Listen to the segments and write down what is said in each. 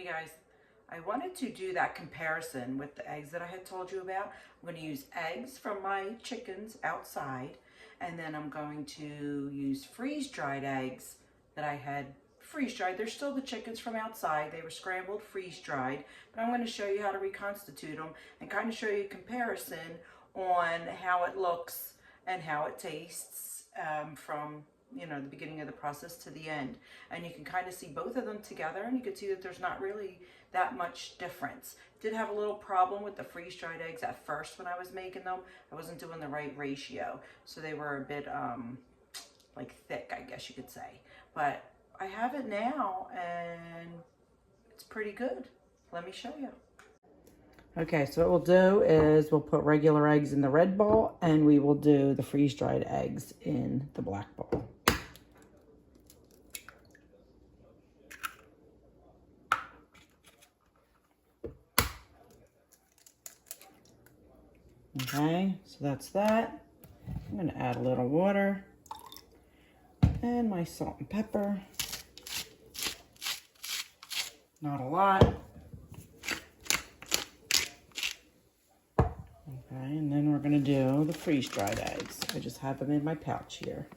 Hey guys, I wanted to do that comparison with the eggs that I had told you about. I'm going to use eggs from my chickens outside, and then I'm going to use freeze-dried eggs that I had freeze-dried. They're still the chickens from outside. They were scrambled, freeze-dried, but I'm going to show you how to reconstitute them and kind of show you a comparison on how it looks and how it tastes from the beginning of the process to the end. And you can kind of see both of them together, and you can see that there's not really that much difference. Did have a little problem with the freeze-dried eggs at first when I was making them. I wasn't doing the right ratio, so they were a bit like thick, I guess you could say. But I have it now and it's pretty good. Let me show you. Okay, so what we'll do is we'll put regular eggs in the red bowl, and we will do the freeze-dried eggs in the black bowl. Okay, so that's that. I'm going to add a little water and my salt and pepper. Not a lot. Okay, and then we're going to do the freeze-dried eggs. I just have them in my pouch here.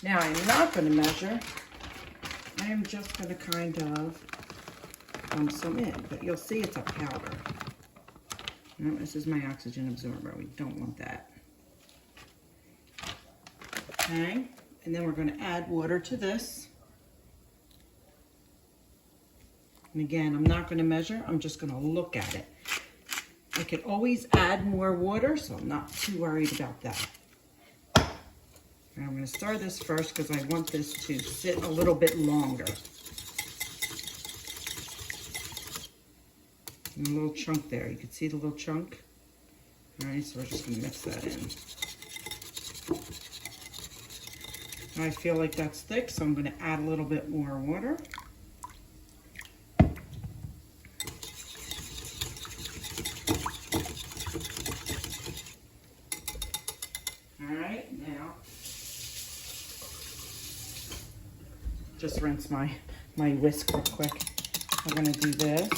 Now I'm not going to measure. I am just going to kind of dump some in, but you'll see it's a powder. No, this is my oxygen absorber. We don't want that. Okay, and then we're going to add water to this. And again, I'm not going to measure. I'm just going to look at it. I can always add more water, so I'm not too worried about that. And I'm going to stir this first because I want this to sit a little bit longer. And a little chunk there. You can see the little chunk. All right, so we're just going to mix that in. I feel like that's thick, so I'm going to add a little bit more water. All right, now just rinse my whisk real quick. I'm going to do this.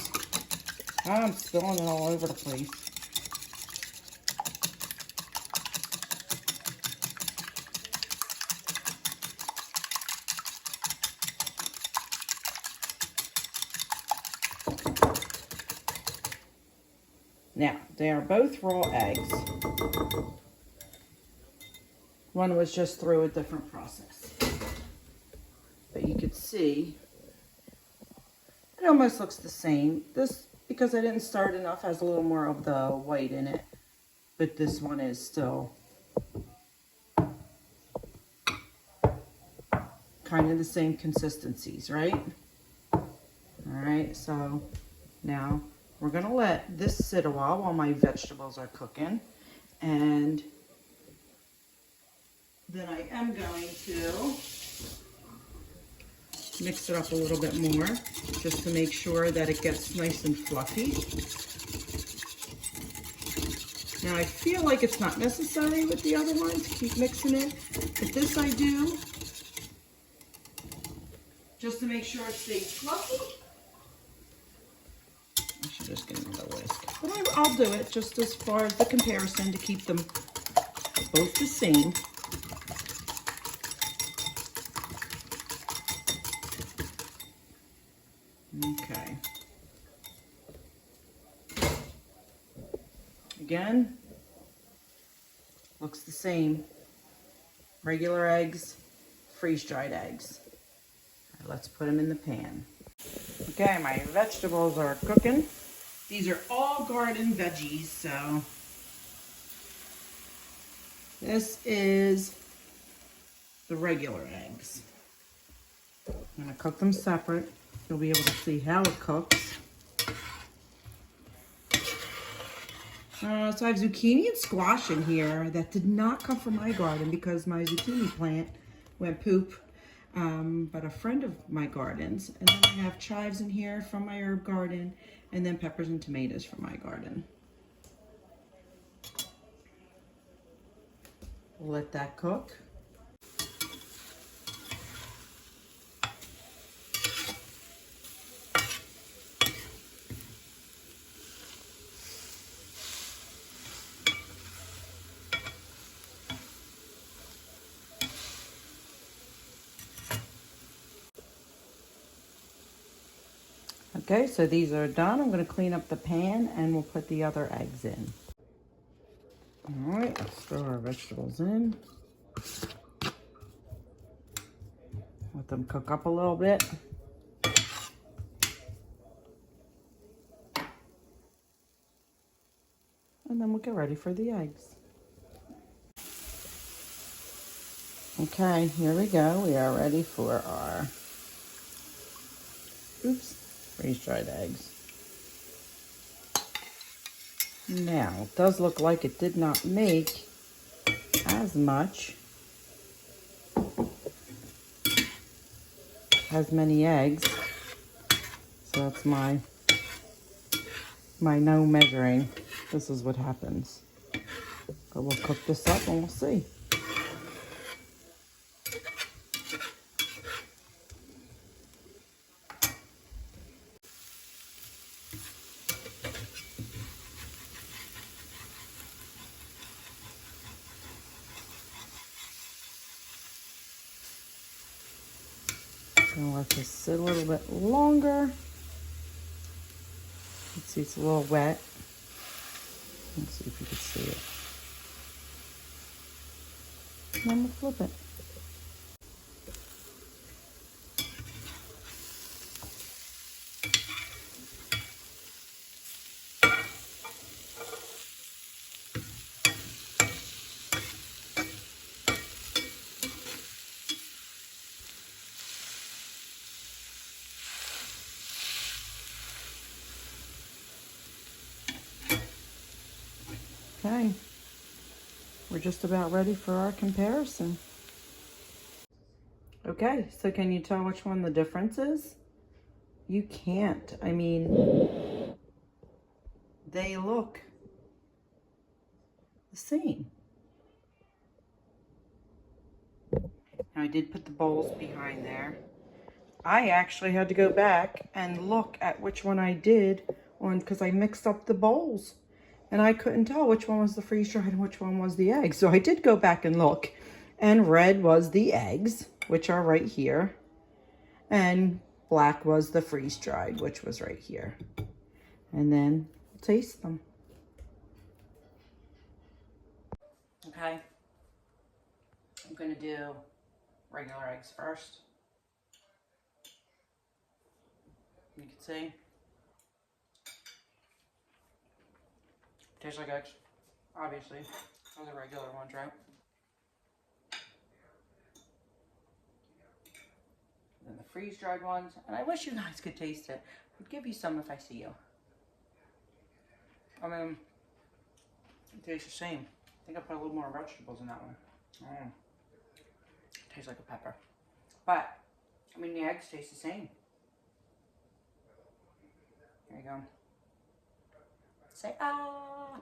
Oh, I'm spilling it all over the place. Now, they are both raw eggs. One was just through a different process. But you could see it almost looks the same. This, because I didn't stir it enough, has a little more of the white in it. But this one is still kind of the same consistencies, right? All right, so now we're going to let this sit a while my vegetables are cooking. And then I am going to mix it up a little bit more just to make sure that it gets nice and fluffy. Now I feel like it's not necessary with the other one to keep mixing it, but this I do just to make sure it stays fluffy. I should just get another whisk, but I'll do it just as far as the comparison to keep them both the same. Okay. Again, looks the same. Regular eggs, freeze-dried eggs. All right, let's put them in the pan. Okay, my vegetables are cooking. These are all garden veggies, so this is the regular eggs. I'm gonna cook them separate. You'll be able to see how it cooks. So I have zucchini and squash in here that did not come from my garden because my zucchini plant went poop. But a friend of my garden's. And then I have chives in here from my herb garden, and then peppers and tomatoes from my garden. We'll let that cook. Okay, so these are done. I'm going to clean up the pan and we'll put the other eggs in. All right, let's throw our vegetables in. Let them cook up a little bit. And then we'll get ready for the eggs. Okay, here we go. We are ready for our, freeze-dried eggs. Now, it does look like it did not make as much, as many eggs. So that's my no measuring. This is what happens. But we'll cook this up and we'll see. Gonna let this sit a little bit longer. Let's see, it's a little wet. Let's see if you can see it. And then we'll flip it. Okay, we're just about ready for our comparison. Okay, so can you tell which one the difference is? You can't. I mean, they look the same. Now I did put the bowls behind there. I actually had to go back and look at which one I did on, because I mixed up the bowls. And I couldn't tell which one was the freeze-dried and which one was the egg. So I did go back and look. And red was the eggs, which are right here. And black was the freeze-dried, which was right here. And then we'll taste them. Okay. I'm going to do regular eggs first. You can see. Tastes like eggs, obviously. Those are regular ones, right? And then the freeze-dried ones. And I wish you guys could taste it. I'd give you some if I see you. I mean, it tastes the same. I think I put a little more vegetables in that one. Tastes like a pepper. But, I mean, the eggs taste the same. There you go. Say, ah.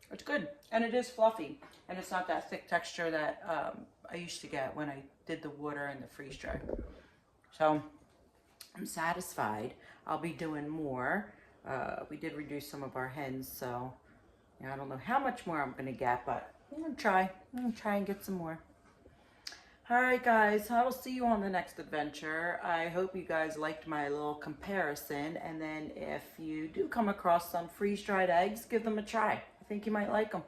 It's good. And it is fluffy. And it's not that thick texture that I used to get when I did the water and the freeze dry. So, I'm satisfied. I'll be doing more. We did reduce some of our hens, so I don't know how much more I'm going to get, but I'm going to try. I'm going to try and get some more. Alright guys, I will see you on the next adventure. I hope you guys liked my little comparison, and then if you do come across some freeze-dried eggs, give them a try. I think you might like them.